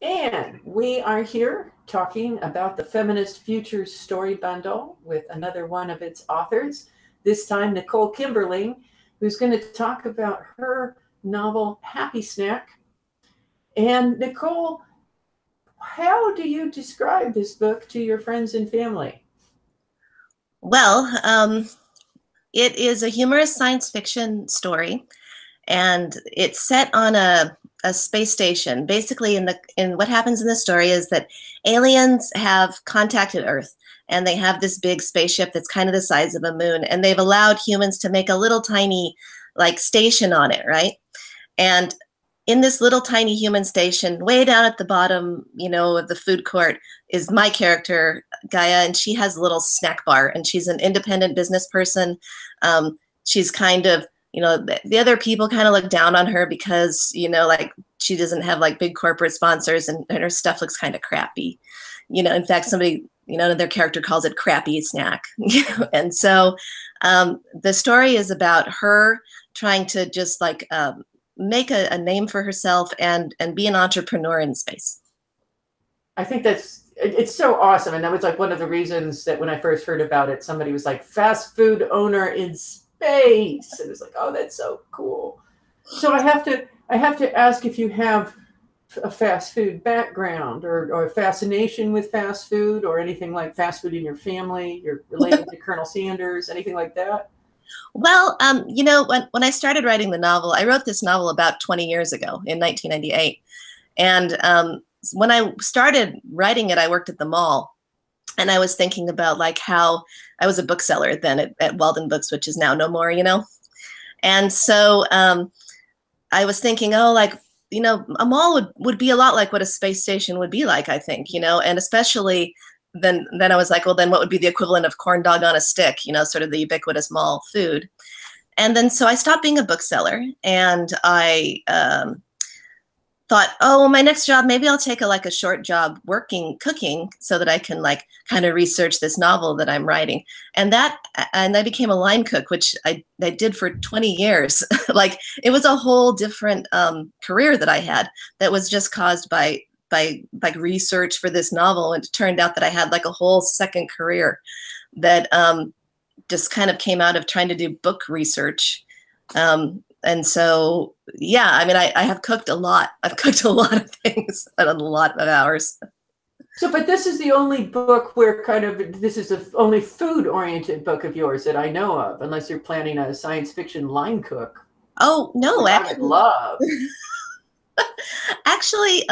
And we are here talking about the Feminist Futures Storybundle with another one of its authors, this time Nicole Kimberling, who's going to talk about her novel Happy Snak. And Nicole, how do you describe this book to your friends and family? Well, it is a humorous science fiction story, and it's set on a space station. Basically, in what happens in the story is that aliens have contacted Earth, and they have this big spaceship that's kind of the size of a moon, and they've allowed humans to make a little tiny like station on it, right? And in this little tiny human station, way down at the bottom, of the food court, is my character, Gaia, and she has a little snack bar, and she's an independent business person. She's kind of, the other people kind of look down on her because, like she doesn't have like big corporate sponsors, and her stuff looks kind of crappy. In fact, somebody, their character calls it crappy snack. And so the story is about her trying to just like make a name for herself and be an entrepreneur in space. I think it's so awesome. And that was like one of the reasons that when I first heard about it, somebody was like, fast food owner in space. And it was like, oh, that's so cool. So I have to ask if you have a fast food background or a fascination with fast food or anything like fast food in your family. You're related to Colonel Sanders, anything like that? Well, when I started writing the novel, I wrote this novel about 20 years ago in 1998. And when I started writing it, I worked at the mall. And I was thinking about like how I was a bookseller then at Walden Books, which is now no more, And so I was thinking, oh, like, a mall would be a lot like what a space station would be like, I think, and especially then I was like, well, then what would be the equivalent of corn dog on a stick, sort of the ubiquitous mall food. And then so I stopped being a bookseller, and I thought, oh, my next job, maybe I'll take a short job cooking so that I can like kind of research this novel that I'm writing. And I became a line cook, which I did for 20 years. Like it was a whole different career that I had that was just caused by like research for this novel. And it turned out that I had like a whole second career that just kind of came out of trying to do book research. And so, yeah, I mean, I have cooked a lot. I've cooked a lot of things and a lot of hours. So, but this is the only book where this is the only food-oriented book of yours that I know of, unless you're planning a science fiction line cook. Oh, no, I would love. Actually,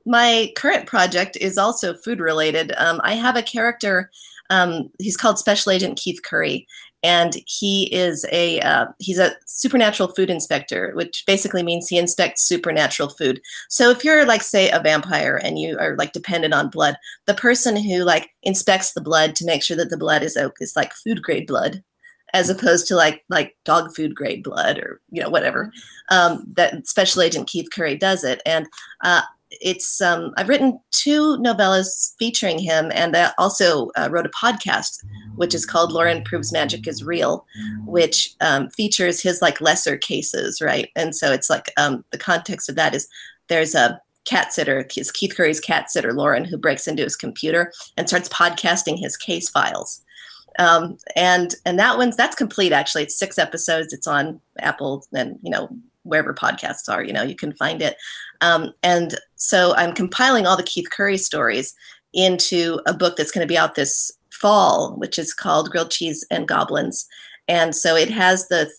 my current project is also food related. I have a character, he's called Special Agent Keith Curry, and he's a supernatural food inspector, which basically means he inspects supernatural food. So if you're like, say, a vampire and you are like dependent on blood, the person who like inspects the blood to make sure that the blood is like food grade blood, as opposed to like dog food grade blood or whatever, that Special Agent Keith Curry does it. And it's I've written 2 novellas featuring him, and I also wrote a podcast which is called Lauren Proves Magic is Real, which features his like lesser cases, right? And so it's like the context of that is there's a cat sitter, Keith Curry's cat sitter Lauren, who breaks into his computer and starts podcasting his case files. And that's complete. Actually, it's 6 episodes. It's on Apple and wherever podcasts are, you can find it. And so I'm compiling all the Keith Curry stories into a book that's going to be out this fall, which is called Grilled Cheese and Goblins. And so it has the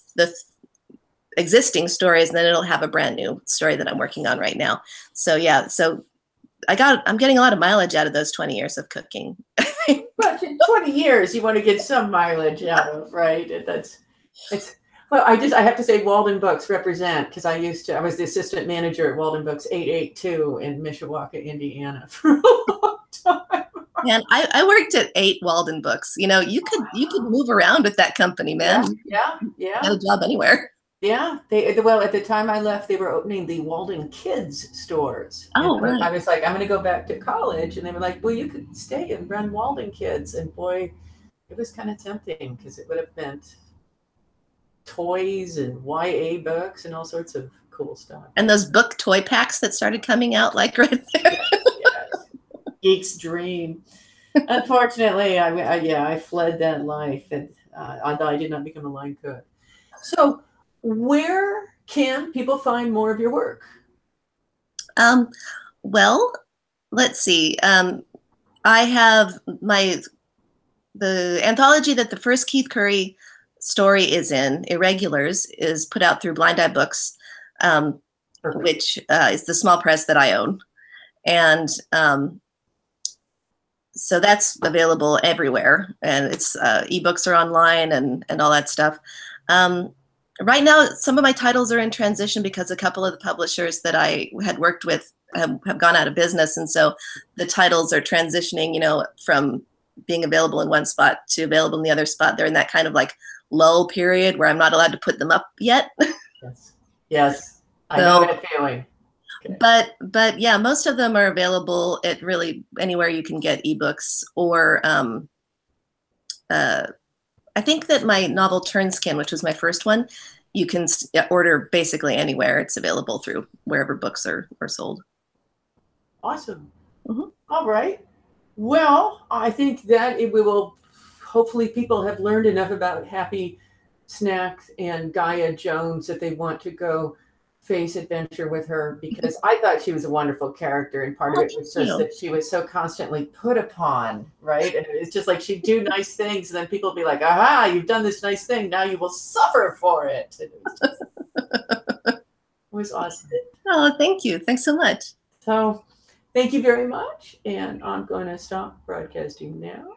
existing stories, and then it'll have a brand new story that I'm working on right now. So yeah, so I'm getting a lot of mileage out of those 20 years of cooking. But in 20 years, you want to get some mileage out of, right? Well, I have to say Walden Books represent, because I was the assistant manager at Walden Books 882 in Mishawaka, Indiana for a long time. Man, I worked at 8 Walden Books. You could move around with that company, man. Yeah. Get a job anywhere. Yeah, well, at the time I left, they were opening the Walden Kids stores. Oh, right. I was like, I'm going to go back to college, and they were like, well, you could stay and run Walden Kids. And boy, it was kind of tempting because it would have meant toys and YA books and all sorts of cool stuff. And those book toy packs that started coming out, like right there. Yes. Geek's dream. Unfortunately, I fled that life, and although I did not become a line cook. So, where can people find more of your work? Well, let's see. I have the anthology that the first Keith Curry story is in, Irregulars, is put out through Blind Eye Books, which is the small press that I own. And so that's available everywhere. And it's ebooks are online and all that stuff. Right now, some of my titles are in transition because a couple of the publishers that I had worked with have gone out of business. And so the titles are transitioning, you know, from being available in one spot to available in the other spot. They're in that kind of like lull period where I'm not allowed to put them up yet. Yes. Yes. I know that feeling. Okay. But yeah, most of them are available at really anywhere you can get ebooks, or I think that my novel Turnskin, which was my first one, you can order basically anywhere. It's available through wherever books are sold. Awesome. Mm-hmm. All right. Well, I think that we will, hopefully people have learned enough about Happy Snak and Gaia Jones that they want to go face adventure with her, because I thought she was a wonderful character, and part of it was just that she was so constantly put upon, right? And it's just like she'd do nice things, and then people would be like, aha, you've done this nice thing, now you will suffer for it. And it was awesome. Oh, thank you. Thanks so much. So thank you very much, and I'm going to stop broadcasting now.